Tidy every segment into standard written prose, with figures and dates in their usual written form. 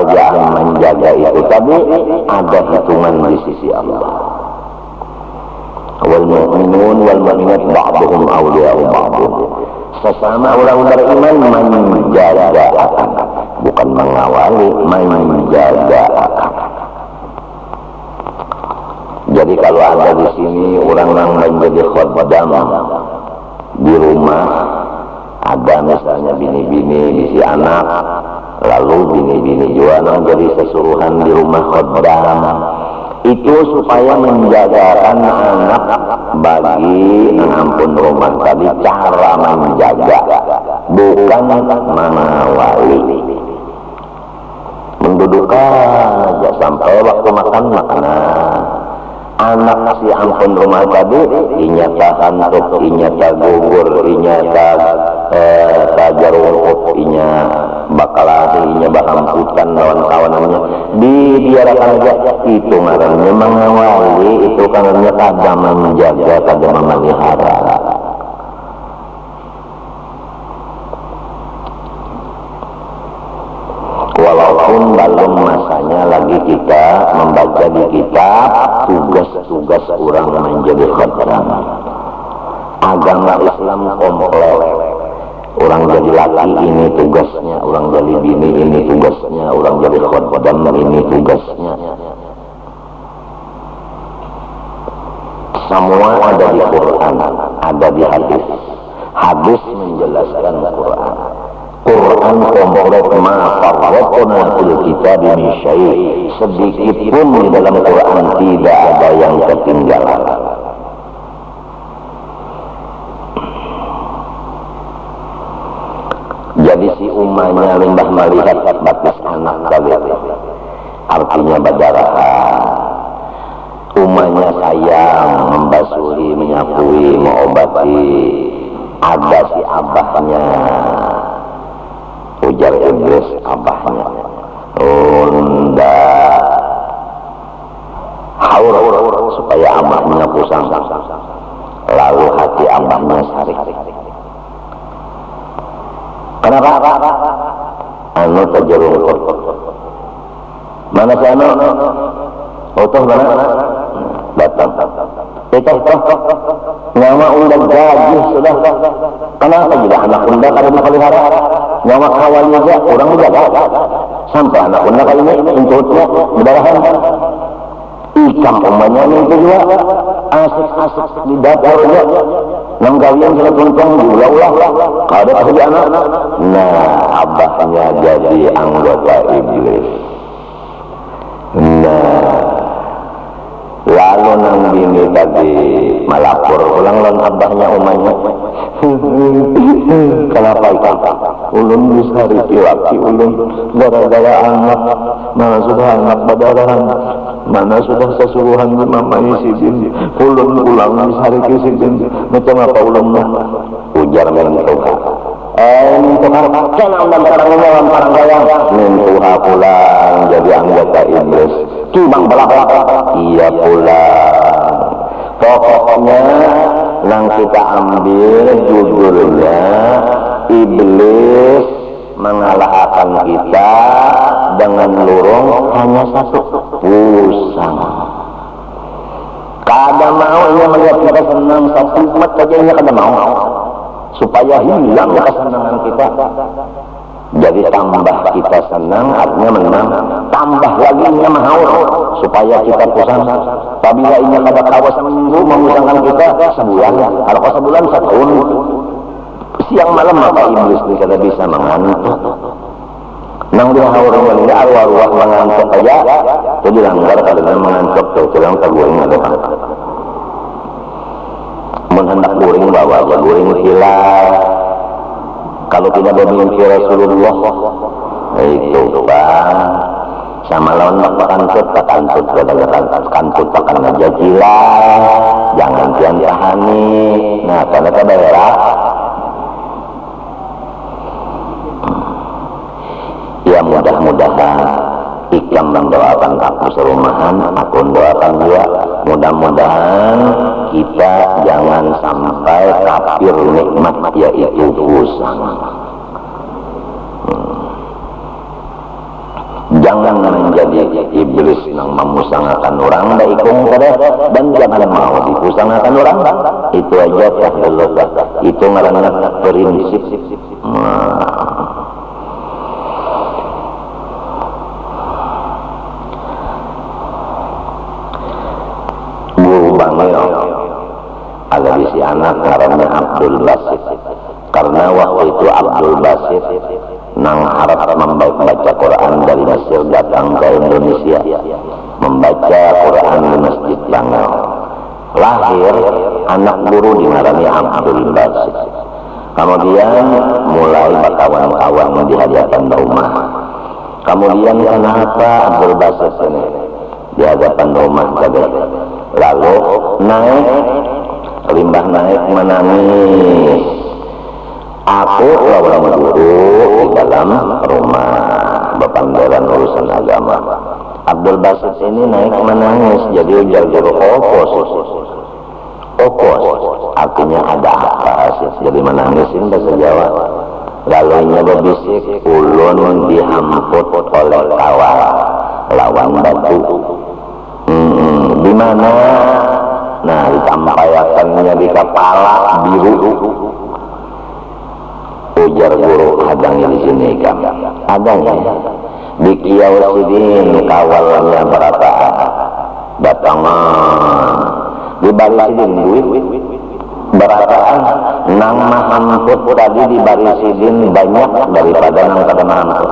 pekerjaan menjaga itu tadi ada hitungan di sisi Allah. Wal mu'minun wal mu'minat ba'duhum awliya'u ba'dun. Sesama orang beriman menjaga akan, bukan mengawali, menjaga akan. Jadi kalau ada di sini orang yang menjadi khaddam di rumah, ada misalnya bini-bini isi anak, lalu bini-bini juga yang jadi sesuruhan di rumah khaddam, itu supaya menjagakan anak bagi ampun rumah tadi, cara menjaga bukan mengawali. Mendudukkan aja sampai waktu makan makanan. Anak si ampun rumah tadi inyata hantuk, inyata gugur, inyata tajarungkuk, inya bakalasi, inya bahamputan kawan-kawanannya dibiarkan aja. Itu ngarannya mengawali, itu karena kadang menjaga, kadang memelihara. Walaupun belum masanya lagi kita membaca di kitab tugas-tugas orang menjadi khaddam. Agama Islam komplit. Orang jadi laki ini tugasnya, orang jadi bini ini tugasnya, orang jadi khaddam ini tugasnya. Semua ada di Quran, ada di hadis. Hadis menjelaskan Quran. Quran komplit, ma farratna fil kitab min syai'. Sedikit pun di dalam Quran tidak ada yang ketinggalan. Jadi si ummahnya limbah melihat batas anak tadi, artinya badarahan. Ummahnya sayang, membasuhi, menyapui, mengobati. Ada si abahnya, ujar Iblis abahnya, unda haur supaya abahnya pusang, lalu hati abahnya sarik. Kenapa? Anu terjerungkut. Mana si anu? Utuh mana? Datang. Itu nyawa unda gaji sudah. Kenapa juga anak unda kada dipelihara? Nyawa kawal juga orang jaga. Sampai anak unda kali ini incutnya berdarahan. Ikan umpamanya itu juga asik-asik di dapurnya. Nang gawian sudah tuntang diulah-ulah. Kada kasih anak. Nah, abahnya jadi anggota iblis. Nah, lalu nang bini tadi melapor ulang lan abahnya umanya. Kenapa ikan? Ulun bisa laki ulun gara-gara anak, mana sudah anak badarahan, mana sudah sesuruhan di mamai sidin. Ulun ulang bisa sidin. Macam apa ulun mah? Ujar mentuha. Mentuha. Kenapa barangnya lamparang gayang? Mentuha pulang jadi anggota iblis. Cuma belak-belak. Iya pulang. Pokoknya nang kita ambil judulnya iblis mengalahkan kita dengan lurung hanya satu, pusang. Kada mau ia melihat kita senang satu umat saja ia kada mau supaya hilang kesenangan kita. Jadi tambah kita senang artinya menang, tambah lagi ia mahaur supaya kita pusang. Apabila ini kada kawas seminggu memusangkan kita sebulan, kalau sebulan setahun, siang malam maka iblis ini kada bisa mengantuk. Nang dia haurnya ini arwah-arwah mengantuk aja, jadi langgar kadang mengantuk tuh, kurang terguring ada kan. Menghendak guring bawa aja guring hilang. Kalau tidak bermimpi Rasulullah, itu bang. Sama lawan kantut pakan aja gila, jangan pian tahani. Nah, karena daerah ya mudah-mudahan Ikam mendoakan aku serumahan, aku doakan dia. Mudah-mudahan kita jangan sampai kafir nikmat yaitu pusang. Jangan menjadi iblis yang memusangakan orang da ikung kada, dan jangan mau dipusangakan orang. Itu aja tahlul. Itu ngaranna prinsip. Guru bangil ada bisi anak ngaranna Abdul Basit. Karena waktu itu Abdul Basit nang harap membaca Quran dari Mesir datang ke Indonesia, membaca Quran di Masjid Bangil. Lahir anak guru dinarani Abdul Basit. Kemudian mulai berkawan-kawan di hadapan rumah. Kemudian kenapa Abdul Basit ini di hadapan rumah tadi? Lalu naik, limbah naik menangis. Aku lawan guru di dalam rumah bepanderan urusan agama. Abdul Basit ini naik menangis, jadi ujar guru opos, artinya ada apa sih? Jadi menangisin bahasa Jawa. Lalu nya berbisik, ulun dihamput oleh kawan lawan batu. Di mana? Nah, ditampayakannya di kepala biru. Ujar guru hadangi di sini kan? Adanya di Kiau Sidin kawalnya berapa? Datangan di Barisidin duit berataan nang mahamput tadi di Barisidin banyak daripada nang kada mahamput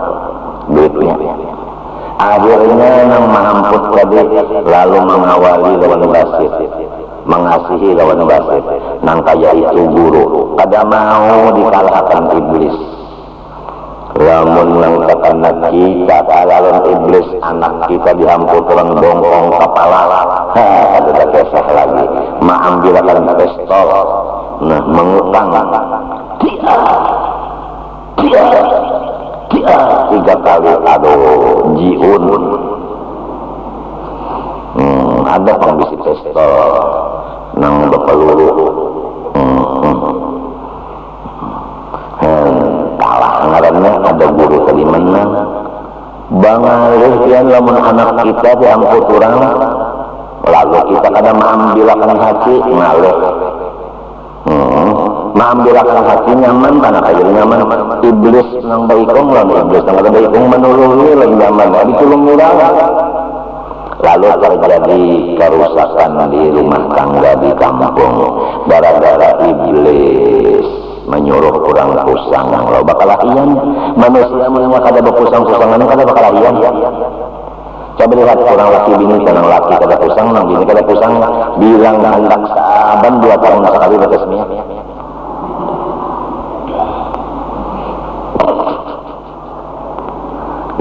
duitnya. Akhirnya nang mahamput tadi lalu mengawali lawan Basit, mengasihi lawan Basit. Nang kaya itu guru kada mau dikalahkan iblis. Lamun nang takana kita kalawan iblis, anak kita dihamput orang bongkong kepala. Ada kisah lagi, ambilkan pistol, nah mengutang dia 3 kali, aduh jiun. Ada pembisi pistol nang berpeluru, kalah ngarannya. Ada guru tadi menang bangalih kian lamun anak kita diamput orang, lalu kita kada mengambilkan hati ngalih. Mengambilkan hati nyaman, anak aja nyaman. Iblis nang baikong lamun iblis nang kada baikong menulungi lagi nyaman, ditulung orang. Lalu terjadi kerusakan di rumah tangga di kampung gara-gara iblis menyuruh kurang pusang. Lo bakal ian manusia mulanya kada berpusang-pusangan kada bakal ian. Coba lihat orang laki bini tenang laki kada pusang, nang bini kada pusang, bilang hendak saban 2 tahun sekali resmi.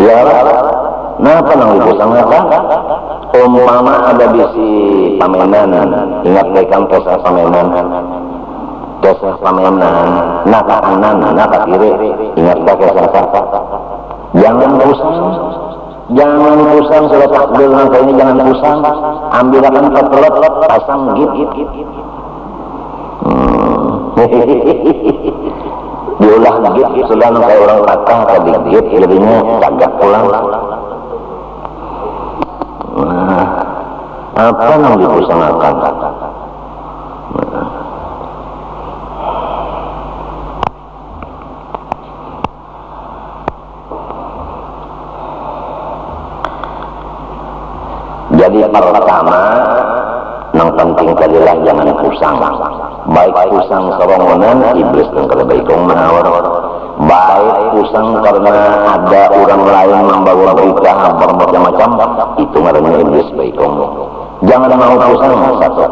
Ya, kenapa nang dipusang apa? Umpama ada bisi pamenan, ingat rekam kisah pamenan. Kisah pamenan, nak kanan, nak kiri, ingat kisah apa? Jangan pusang sudah takbir ini, jangan pusang. Ambilkan ketelot, pasang git. Diulah git, sudah kayak orang kata tadi git, jadinya cagak pulang. Apa yang dipusangakan? Jadi pertama yang penting kalilah jangan pusang. Baik pusang serongonan iblis yang kada baikong menawar. Baik pusang karena ada orang lain membawa berita kabar macam-macam, itu ngarannya iblis baikong. Jangan mau pusang satu.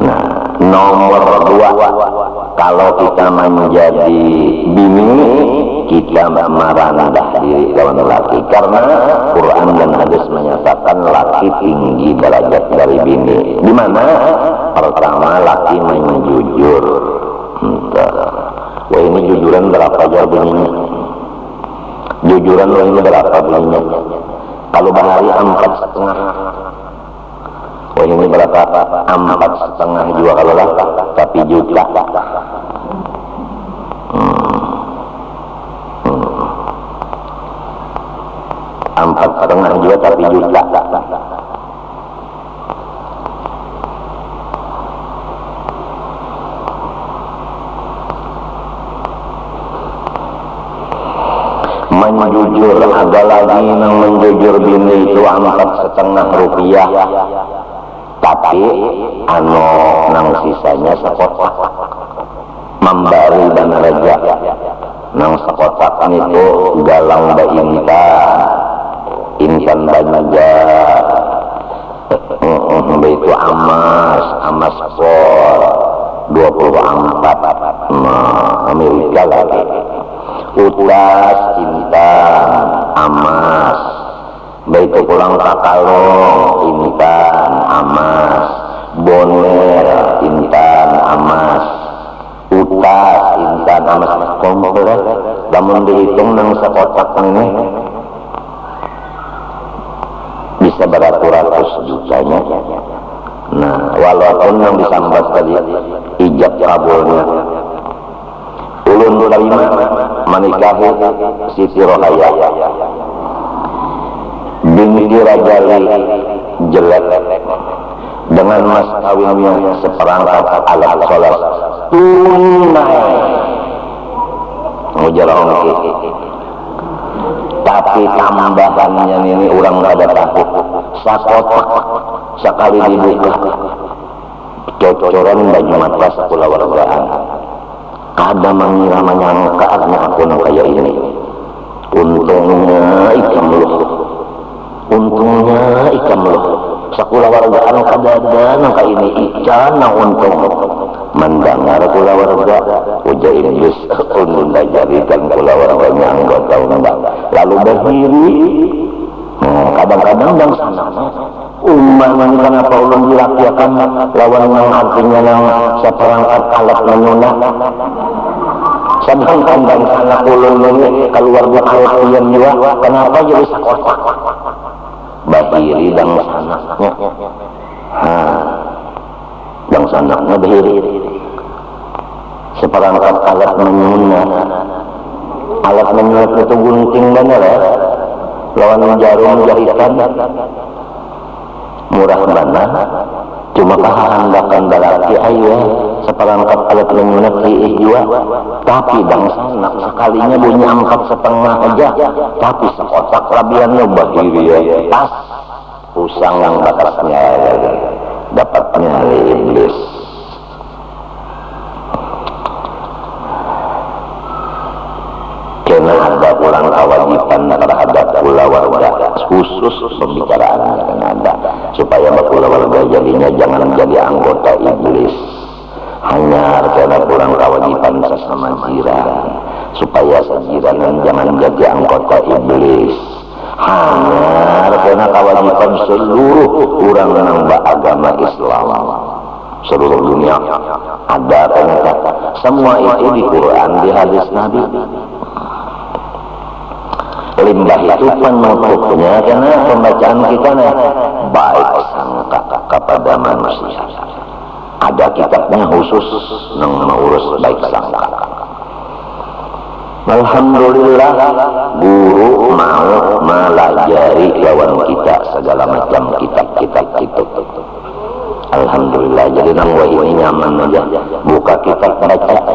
Nah, nomor 2, kalau kita menjadi bini, kita merendah diri lawan laki, karena Quran dan hadis menyatakan laki tinggi derajat dari bini. Di mana? Pertama, laki menjujur. Wah, ini jujuran berapa aja bunyinya? Jujuran ini berapa bunyinya? Kalau bahari 4,5. Wah, ini berapa? 4,5 juga kalau lah, tapi juta. 4,5 juga tapi juta. Menjujur, ada lagi yang menjujur bini itu 4,5 rupiah, tapi nang sisanya sekotak. Membari dan reja nang sekotak itu galang da intan banja itu amas por 24 Amerika lagi. Utas, intan, amas, baik pulang kakalong, intan, amas, boner, intan, amas, utas, intan, amas, komplit. Namun dihitung nang sekotak ini bisa beratus-ratus jutanya. Nah, walaupun yang disambat tadi ijab kabulnya. Ulun terima menikahi Siti Rohaya binti Rajali jelek dengan mas kawinnya seperangkat alat sholat tunai mujarong, tapi tambahannya ini orang kada takut sakotak sekali dibuka cocoran baju mata sekolah wargaan. Ada mengira menyangkaannya aku nang kayak ini. Untungnya ikam loh. Sekolah wargaan kadada nang kayak ini ikan nang untung. Mendengar kula warga uja Inggris ulun jadikan kula warganya anggota undang. Lalu berdiri. Kadang-kadang dan sana. Kenapa ulun dilakiakan lawan yang artinya yang seperangkat alat menyunat. Sedangkan dan sana ulun ini keluar di alat yang juga. Kenapa jadi sekotak? Bahiri dan sanaknya. Dan sanaknya bahiri. Seperangkat alat menyunat. Alat menyunat itu gunting bener ya. Lawan jarum jahitan. Murah mana cuma kehandakan darati ayo seperangkat alat menyunat diih juga, tapi bangsa nak sekalinya bunyi 4,5 aja, tapi sekotak labiannya bahiri ya tas pusang yang batasnya dapatnya iblis. Karena ada pulang kewajiban terhadap pula warga khusus pembicaraannya kan ada supaya pula warga jadinya jangan jadi anggota iblis hanya karena pulang kewajiban sesama jiran supaya sejiran jangan jadi anggota iblis hanya karena kewajiban seluruh orang yang beragama Islam seluruh dunia ada ternyata semua itu di Quran di hadis Nabi. Limbah itu penutupnya karena pembacaan kita baik sangka kepada manusia. Ada kitabnya khusus yang mengurus baik sangka. Alhamdulillah guru mau melajari lawan kita segala macam kitab-kitab itu. Alhamdulillah jadi nang ini nyaman aja. Buka kitab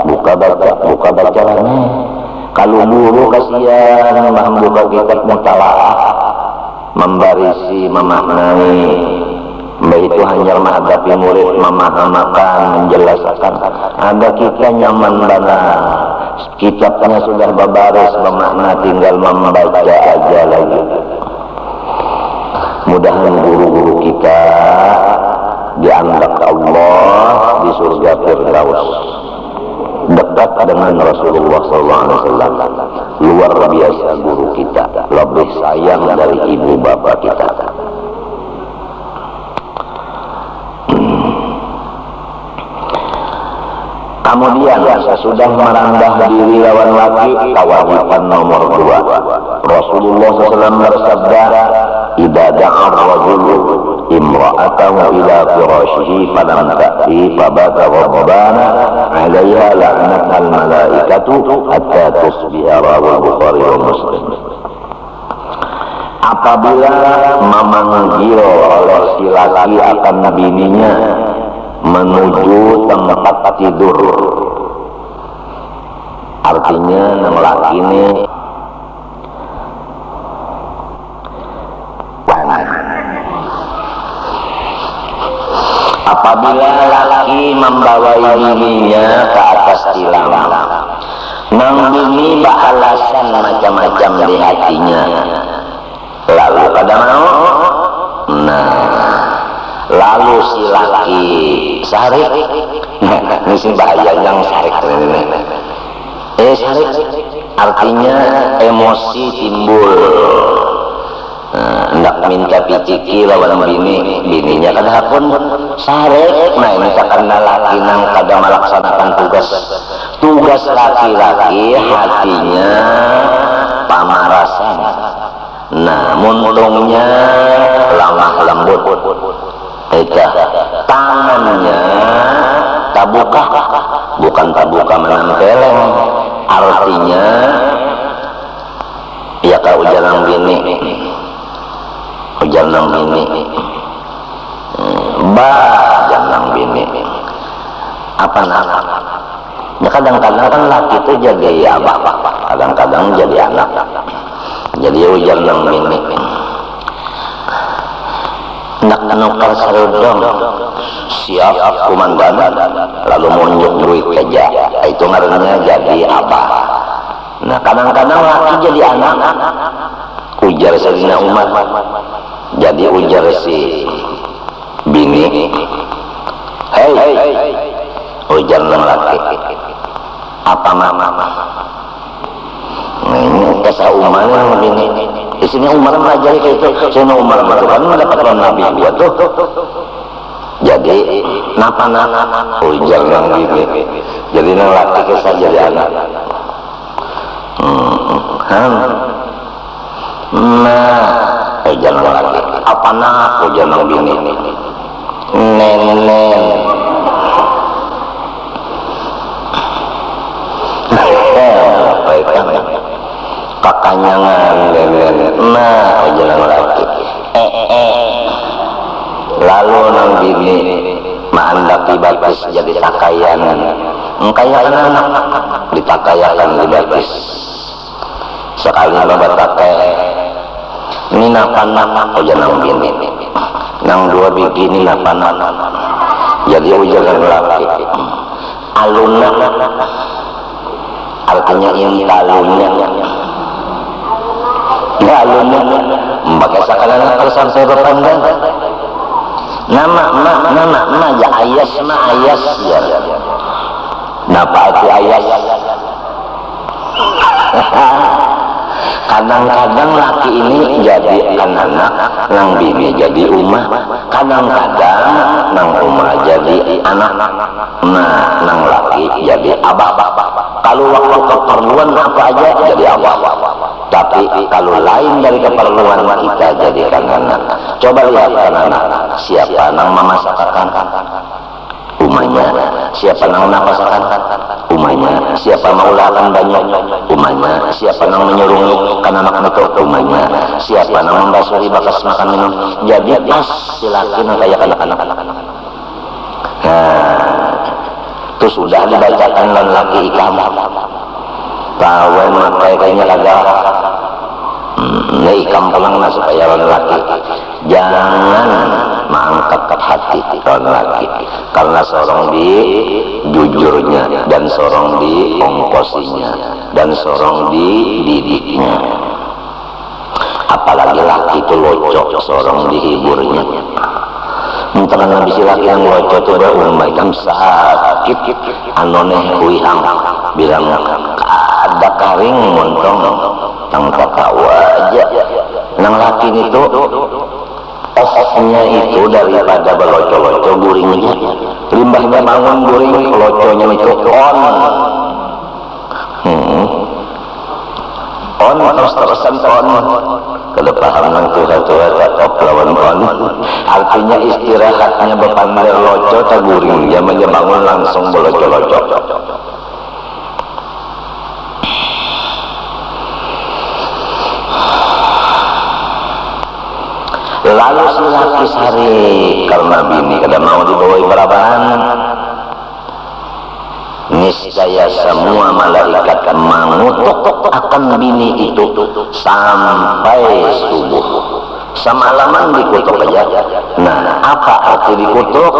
buka bacanya. Kalau guru kasihan membuka kitab mutalaah membarisi memaknai itu hanya menghadapi murid memahamakan menjelaskan ada kita nyaman banget kitabnya sudah berbaris memakna tinggal membaca aja lagi. Mudahan guru-guru kita dianggap Allah di surga Firdaus dekat dengan Rasulullah SAW. Luar biasa guru kita, lebih sayang dari ibu bapak kita. Kemudian sesudah merendah diri lawan laki, kewajiban nomor 2. Rasulullah SAW bersabda, "Idza da'a ar-rajulu imra'atahu ila firashihi falam ta'ti fabata ghadbana 'alayha la'nat al-malaikatu hatta tusbiha." Rawahu Bukhari wa Muslim. apabila memanggil oleh si laki akan bininya menuju tempat tidur, artinya nang laki ini apabila laki membawai bininya ke atas tilam, nang bini beralasan macam-macam di hatinya, lalu pada mau, lalu si laki sarik, ini sih bahaya yang sarik ini, sarik artinya emosi timbul, hendak minta piciki lawan bininya kada pun sarik. Nah ini karena laki nang kada melaksanakan tugas laki-laki, hatinya pamarasan. Nah muntungnya lemah lembut, tangannya tabuka, bukan tabuka menempeleng, artinya ya kau jangan bini, jangan bini, jangan bini, apa nama? Ya kadang-kadang kan laki itu jadi abah, kadang-kadang jadi anak, jadi ujar nang bini. Nak nukar serudong, siap komandan, lalu munjuk duit kerja, itu ngaruhnya jadi abah. Nah kadang-kadang laki jadi anak, ujar Sayyidina Umar, jadi ujar si bini, hei, ujar nang laki, apa mama? Nah ini kisah Umar yang bini. Di sini Umar melajari kayak itu. Sini Umar kan mendapat Nabi buat tuh. Jadi napa ujar nang bini. Jadi nang laki kisah jadi anak. Ujar nang laki. Apa ujar nang bini. Nenek. Kakanyangan, jalan lagi. Lalu nang bini maandak dibaptis jadi takayan, engkayan anak ditakayakan dibaptis. Sekali babat takai, ini napan jalan bini, nang dua bini napan, jadi ujaran lagi. Aluna, artinya ini alunnya. Alunnya membaca sakalan persan saya pandang nama ya ayas ayas ya napa arti ayas. Kadang-kadang laki ini jadi anak nang bini jadi umah, kadang-kadang nang umah jadi anak, nang laki jadi abah. Kalau waktu keperluan apa aja jadi abah, tapi kalau lain dari keperluan kita jadikan anak. Coba lihat anak, siapa nang memasakkan umahnya, siapa nang napasakan umahnya, siapa maulakan banyak umahnya, siapa nang menyuruh kan anak itu umahnya, siapa nang membasuhi bakas makan minum. Jadi pas si laki nang kayak anak-anak. Itu sudah dibacakan dan laki ikamah kawan makai kayaknya kagak ikam pulang supaya laki jangan mengangkat hati laki karena sorong di jujurnya dan sorong di ongkosinya dan sorong di didiknya, apalagi laki itu locok sorong dihiburnya. Mentang nabi si laki yang locok itu berumaikan sakit anoneh kuihang bilang ada karing montong tang ketawa aja nang laki itu off-nya itu daripada berlocok-locok guringnya limbahnya bangun guring loconya itu on terus-terusan on kedepahan nang tua-tua tetap lawan on artinya istirahatnya bepandir loco tak guring jamannya bangun langsung berlocok-locok. Lalu si laki sari karena bini kada mau dibawa barabahan, niscaya semua malaikat mengutuk akan bini itu sampai subuh. Semalaman dikutuk aja. Nah, apa arti dikutuk?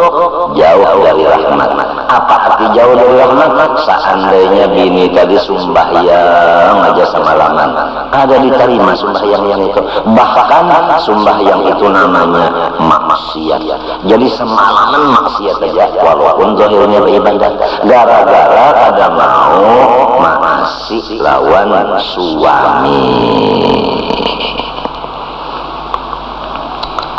Jauh dari rahmat. Apa arti jauh dari rahmat? Seandainya bini tadi sembahyang aja semalaman, ada diterima sembahyang itu. Bahkan sembahyang itu namanya maksiat. Jadi semalaman maksiat aja, walaupun zahirnya beribadah. Gara-gara ada mau maasi lawan suami.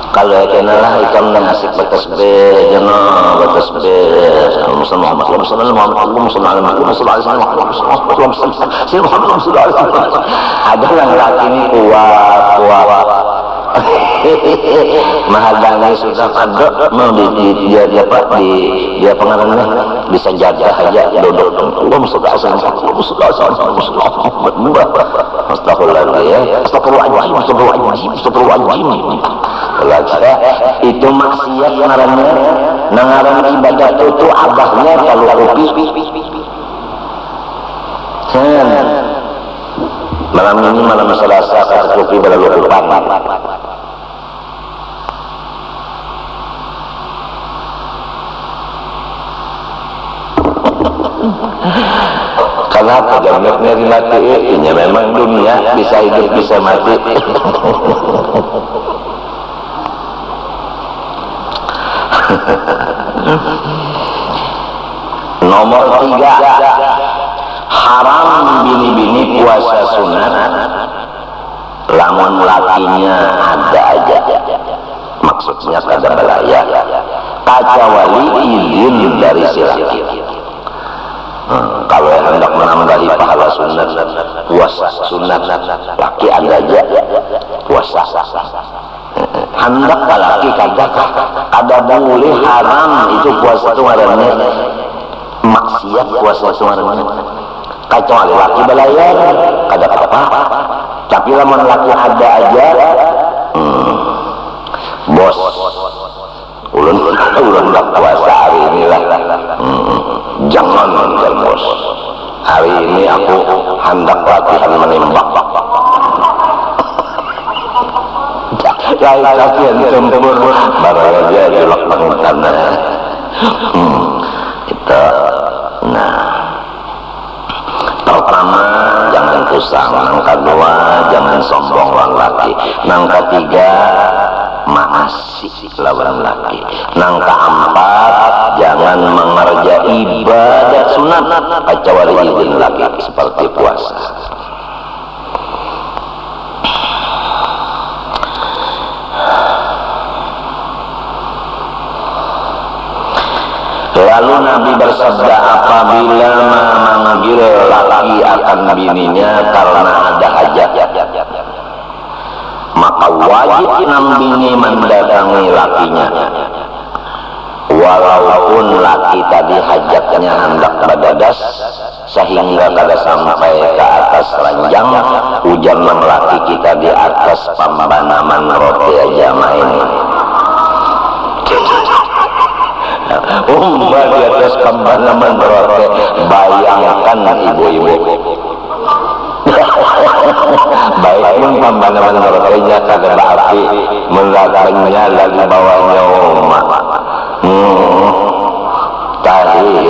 Kalau kenalah ikam dan asik bertasbih, jangan bertasbih. Muhammad ada yang laki ini kuat. Mahagani sudah ada, mau dia pengarangnya bisa jaga aja duduk. Itu maksiat ngarannya. Nangaran ibadah itu abahnya kalau kopi. Malam ini malam Selasa kasih kopi pada lukupan. Kenapa jamnya dimatiin? Ya memang dunia bisa hidup bisa mati. Nomor 3, haram bini-bini puasa sunat lamun lakinya ada aja, maksudnya kada balaya, kecuali izin dari si laki. Kalau yang hendak menambahi pahala sunat, puasa sunat, laki ada aja puasa. Hendak laki kada boleh, haram itu puasa itu ngarannya maksiat, puasa itu ngarannya. Kecuali laki belayar kada apa-apa, tapi lamun laki ada aja, bos ulun hendak puasa hari inilah, jangan bos, hari ini aku hendak latihan menembak. Latihan tempur baru dia jelek pengutannya. Itu. Nah, pertama jangan kusang, yang kedua jangan sombong lawan laki, yang ketiga maasi lawan laki, yang keempat jangan mengerjakan ibadat sunat kecuali izin laki seperti puasa. Lalu Nabi bersabda, apabila memanggil laki akan bininya karena ada hajat, maka wajib bini mendatangi lakinya, walaupun laki tadi hajatnya hendak badadas sehingga kada sampai ke atas ranjang, hujan laki kita di atas pembanaman roti aja main. Di atas pembanaman roti, bayangkan ibu-ibu. Baikpun pembanaman rotinya kada berapi, melakanya lagi bawahnya umat. Tahir.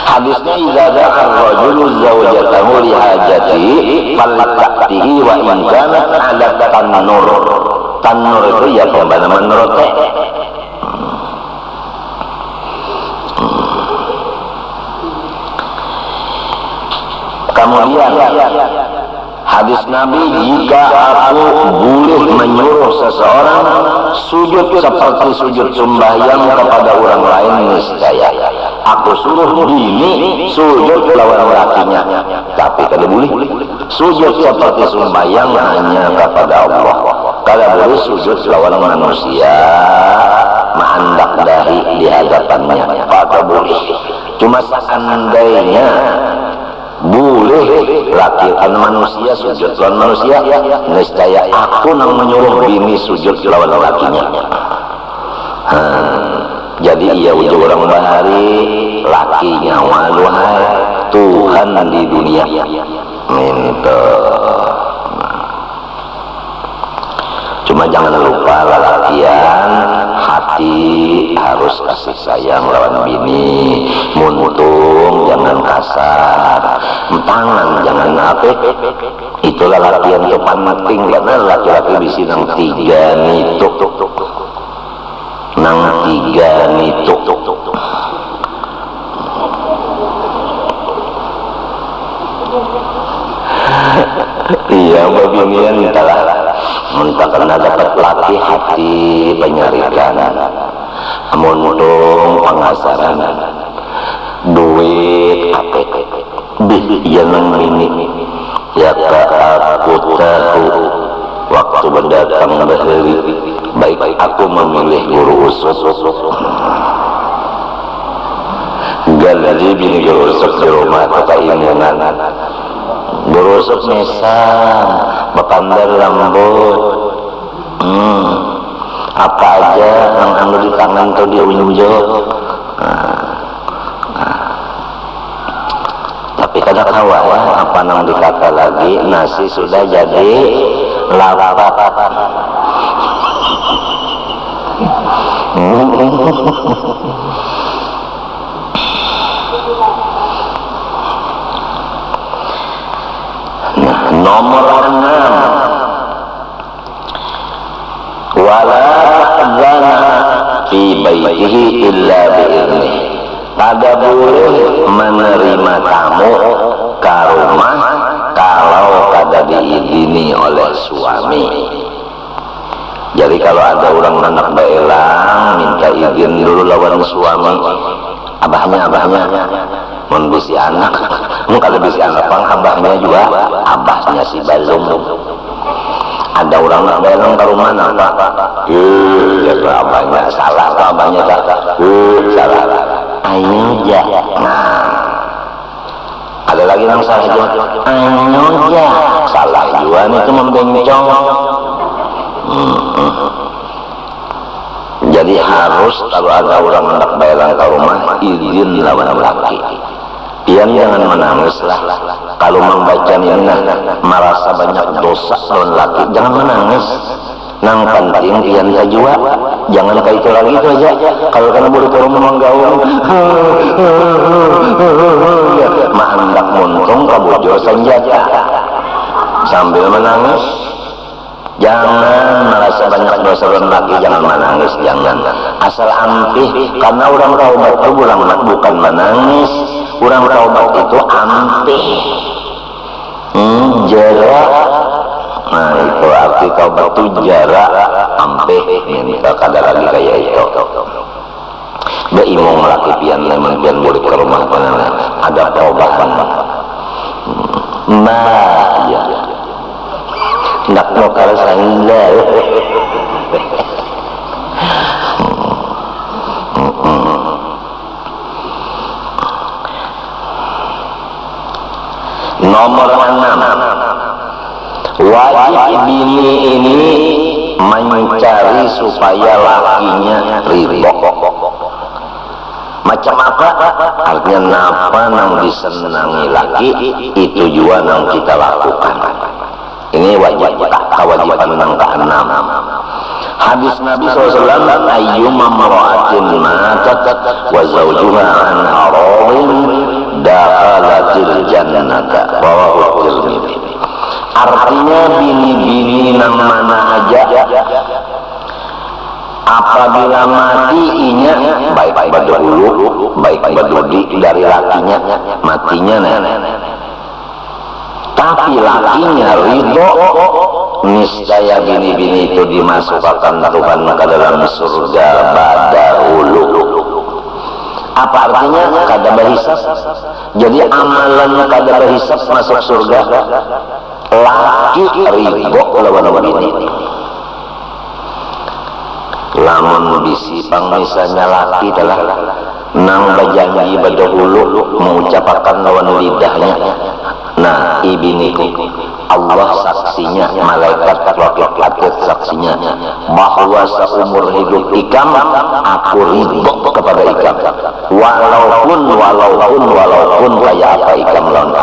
Hadisnya idza da'a ar-rajulu zawjatahu li hajati faltaqtihi wa in kanat 'ala tanur. Tanur itu ya pembanaman roti. Kemudian hadis Nabi, jika aku boleh menyuruh seseorang sujud seperti sujud sembahyang kepada orang lain, niscaya aku suruh bini sujud lawan lakinya, tapi kada boleh sujud seperti sembahyang hanya kepada Allah. Kada boleh sujud lawan manusia maandak dahi di hadapannya, kada boleh. Cuma seandainya boleh laki manusia sujud lawan manusia, niscaya aku nang menyuruh bini sujud lawan lakinya. Jadi ia ujung orang bahari lakinya waduhai Tuhan di dunia minta. Cuma jangan lupa lalakian hati harus kasih sayang lawan bini, muntung jangan kasar, tangan jangan apa. Itulah lalakian itu penting karena laki-laki bisi nang tiga nituk, nang tiga nituk. Iya beginian telah mentah karena dapat latih hati penyarikan, muntung pengasaran, duit apa yang ini ya aku tahu waktu mendatang bahari baik aku memilih guru usus galeri bini guru usus di rumah kota imunan guru usus mesang berpandar lembut, apa aja yang anu di tangan tuh diunjuk. Tapi kadang kawa ya, apa nang dikata lagi nasi sudah jadi lawak. Nomor 6 wala ta'zana fi baitihi illa bi'idnih. Tidak boleh menerima tamu ke rumah kalau kada diizini oleh suami. Jadi kalau ada orang anak belang minta izin dulu lawan suami, abahnya mun bisi anak, mun kalau bisi anak pang abahnya juga abahnya si balung. Ada orang nak belang ke rumah nak, ya abahnya salah, abahnya salah. Ayo aja. Nah, ada lagi yang salah juga. Ayo aja. Salah juga itu membencong. Jadi harus kalau ada orang hendak belang ke rumah izin lawan laki. Pian jangan menangis lah. Kalau membaca minah merasa banyak dosa lawan laki, jangan menangis. Nang penting pian sajua, jangan kayak itu lagi itu aja. Kalau kamu boleh ke rumah menggaung, mah hendak muntung kabujur senjata sambil menangis. Jangan merasa banyak dosa lagi, jangan menangis, jangan. Asal ampih, karena orang taubat itu bukan menangis, orang taubat itu ampih. Jarak. Nah itu arti taubat itu jarak ampih, minta kada lagi kayak itu. Ba imong laki pian lemon pian boleh ke rumah panana ada taubahan. Nah ya. Nak mau kalau sandal. Nomor 6 wajib bini ini mencari supaya lakinya ridho. Macam apa? Artinya napa nang disenangi laki itu juga nang kita lakukan. Ini wajib kewajiban nang ke-6. Hadis Nabi SAW, ayyuma mar'atin matat wa zawjuha an haradin dakhalatil jannata, rawahu Tirmidzi. Artinya bini-bini nang mana aja apabila mati inya baik badulu baik badudi dari lakinya matinya tapi lakinya ridho, niscaya bini-bini itu dimasukkan Tuhan ke dalam surga badahulu. Apa artinya? Kada berhisab. Jadi amalan kada berhisab masuk surga. Laki ridho lawan bini. Lamun bisi pang misalnya laki adalah nang berjanji berdahulu mengucapkan lawan lidahnya, nah ibiniku Allah saksinya, malaikat wakil saksinya bahwa seumur hidup ikam aku ridho kepada ikam, walaupun kayak apa ikam lawan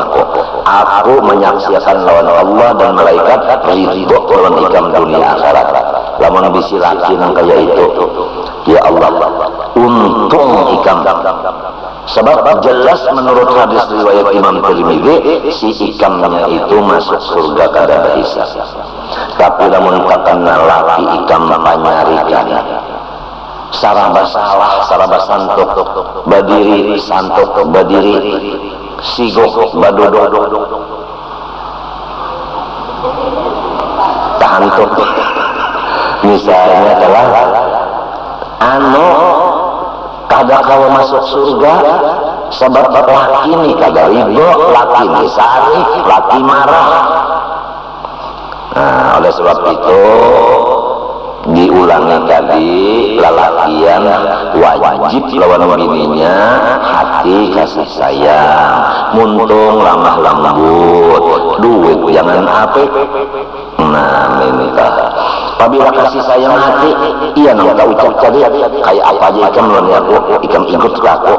aku menyaksikan lawan Allah dan malaikat ridho lawan ikam dunia akhirat. Lamun bisi laki nang kaya itu, ya Allah untung ikam, sebab jelas menurut hadis riwayat Imam Tirmidzi si ikamnya itu masuk surga kada hisab. Tapi lamun kakana laki ikam panyarikan saraba salah saraba santuk badiri santuk badiri sigok badodok tahantuk misalnya telah kada kawa masuk surga sebab laki ini kada ridho, laki ini sari, laki marah. Nah, oleh sebab itu diulangi tadi, lelakian wajib lawan bininya hati kasih sayang, muntung lamah lembut, duit jangan apik. Nah minta apabila kasih sayang hati, iya nang tak ucap tadi kayak apa aja ikam lawan aku, ikam ikut ke aku,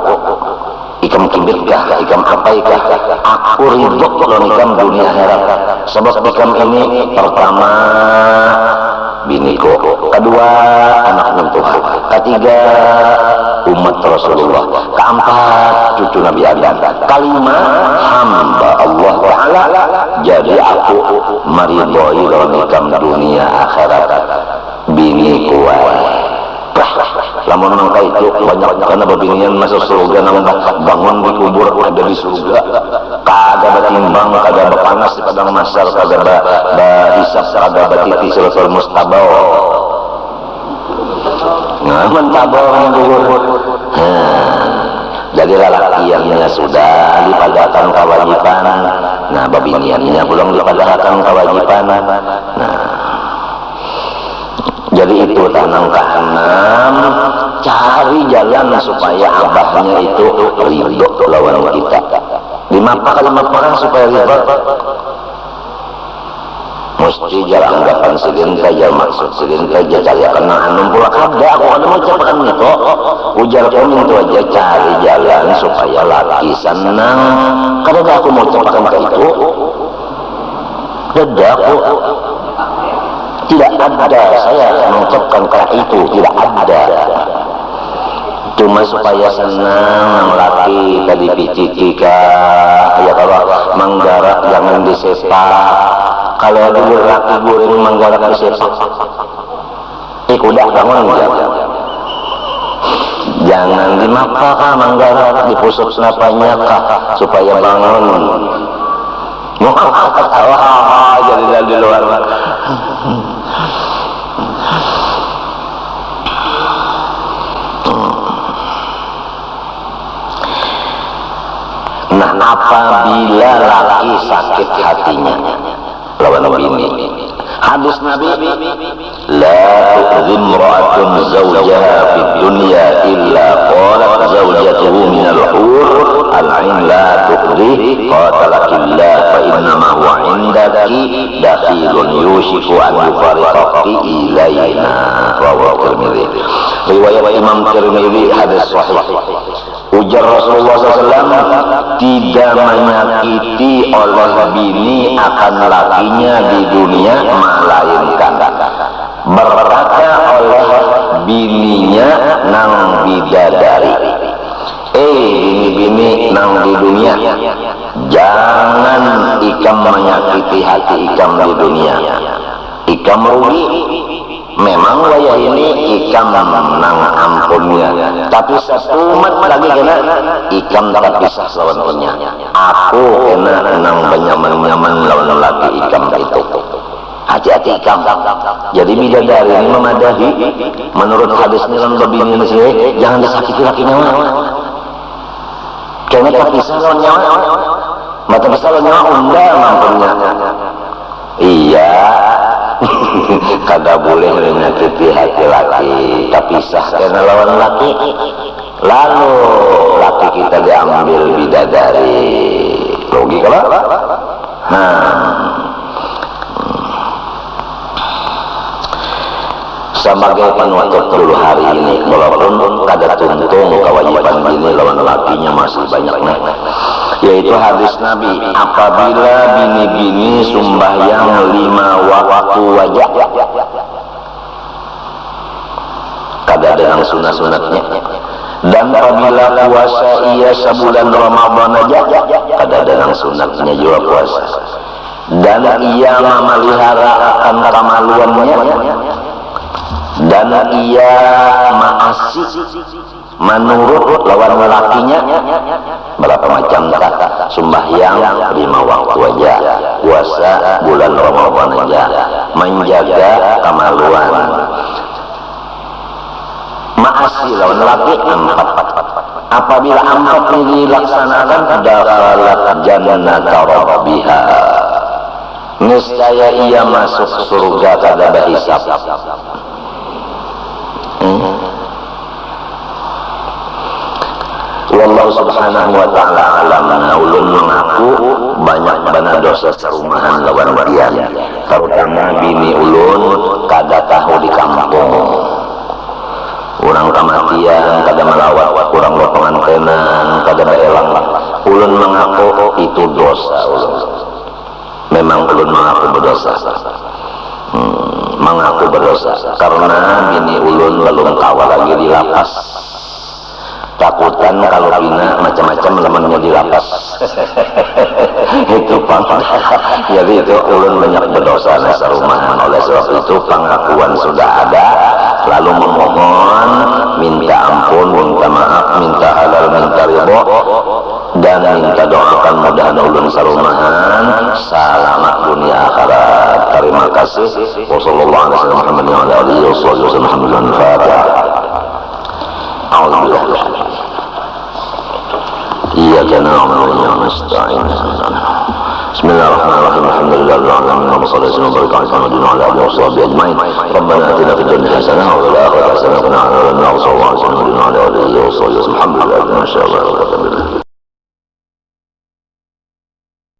ikam kibit kah, ikam apai kah, aku ridho lawan ikam dunia akhirat. Sebab ikam ini pertama biniku, kedua anak Tuhan, ketiga umat Rasulullah, keempat cucu Nabi Adam, kelima hamba Allah Ta'ala. Jadi aku meridhoi lawan ikam dunia akhirat biniku. Lamun nangka itu banyak karena babinian masuk surga nambah bangun di kubur ada di surga, kada batimbang, kada bapanas di padang mahsyar, kada bahisab, kada batiti siratal mustabaw. Nah mentabau kubur. Jadi lelakiannya sudah dipadakan kewajiban, nah babiniannya belum dipadakan kewajiban. Nah jadi itu tanang keenam, cari jalan supaya abahnya itu ridho lawan kita. Lima perkara supaya ridho, mesti jalan anggapan silin saja, maksud silin saja, cari kena anum pula kada. Aku ada mau ucapkan itu, ujar kami itu aja, cari jalan supaya laki senang. Kada aku mau ucapkan ke itu, kada aku. Tidak ada saya mengucapkan kata itu, tidak ada. Cuma supaya senang laki tadi picitika, ya kalau manggarak jangan disepak. Kalau dulu laki goreng manggarak disepak, kuda bangun jangan dimapa manggarak dipusuk senapanya supaya bangun. Wah, jadi dari luar. Nah, apabila laki sakit hatinya lawan bini, hadis Nabi, la tu'dhi imra'atun zawjaha fid dunya illa qalat zawjatuhu minal hur al-'ain la tu'dhi qatalakillah fa innama huwa 'indaki dakhilun yushiku an yufariqaki ilayna. Rawahu Tirmidzi. Riwayat Imam Tirmidzi hadis sahih. Ujar Rasulullah SAW, tidak menyakiti oleh bini akan lakinya di dunia, melainkan berkata oleh bininya nang bidadari, bini nang di dunia, jangan ikam menyakiti hati ikam di dunia, ikam rugi. Memang wayah ini ikam nang ampunnya, tapi sesumat lagi kena ikam tak pisah lawan punya. Aku kena nang benyaman-nyaman lawan laki ikam itu. Hati-hati ikam. Jadi bidadari ini memadahi menurut hadis ini lawan babini ini, jangan disakiti lakinya. Kena tak pisah lawan nyawa. Mata pisah lawan nyawa undang ampunnya. Iya. Kada boleh menyakiti hati laki, tapi sah karena lawan laki lalu laki kita diambil bidadari. Logika lah. Sebagai penutup dulu hari ini, walaupun kada tuntung kewajiban bini lawan lakinya masih banyak nih, yaitu hadis Nabi, apabila bini-bini sembahyang 5 waktu wajib, kada ada yang sunat-sunatnya, dan apabila puasa ia sebulan Ramadan aja, kada ada yang sunatnya juga puasa, dan ia memelihara akan kemaluannya, dan ia maasi menurut lawan lakinya berapa macam kata, sembahyang 5 waktu aja, puasa bulan Ramadan aja, menjaga kemaluan, maasi lawan laki 4. Apabila 4 ini dilaksanakan, dakhalat jannata rabbiha, niscaya ia masuk surga kada berhisab. Wallahu subhanahu wa ta'ala alam. Ulun mengaku banyak bana dosa serumahan lawan wadian, terutama bini ulun kada tahu di kampung, orang kematian kada melawat, kurang pengantenan kada beelang. Ulun mengaku itu dosa. Memang ulun mengaku berdosa, mengaku berdosa, karena bini ulun belum kawal lagi di lapas. Takutan kalau bina macam-macam lemannya di lapas. Itu jadi itu ulun banyak berdosa nasa rumahan. Oleh sebab itu pengakuan sudah ada, lalu memohon minta ampun, minta maaf, minta halal, minta ridho, dan minta doakan mudahan ulun sarumahan selamat dunia akhirat. Terima kasih. Wassalamualaikum warahmatullahi wabarakatuh. Iyyaka na'budu wa iyyaka nasta'in. Bismillahirrahmanirrahim. Alhamdulillahil alamin. Wassalatu wassalamu ala alihi washabbihi ajmain. Rabbana atina fid dunya hasanah wa fil akhirati hasanah wa qina adzabannar. Sallallahu alaihi wa sallam ala alihi wa sahbihi. Alhamdulillah. Masyaallah.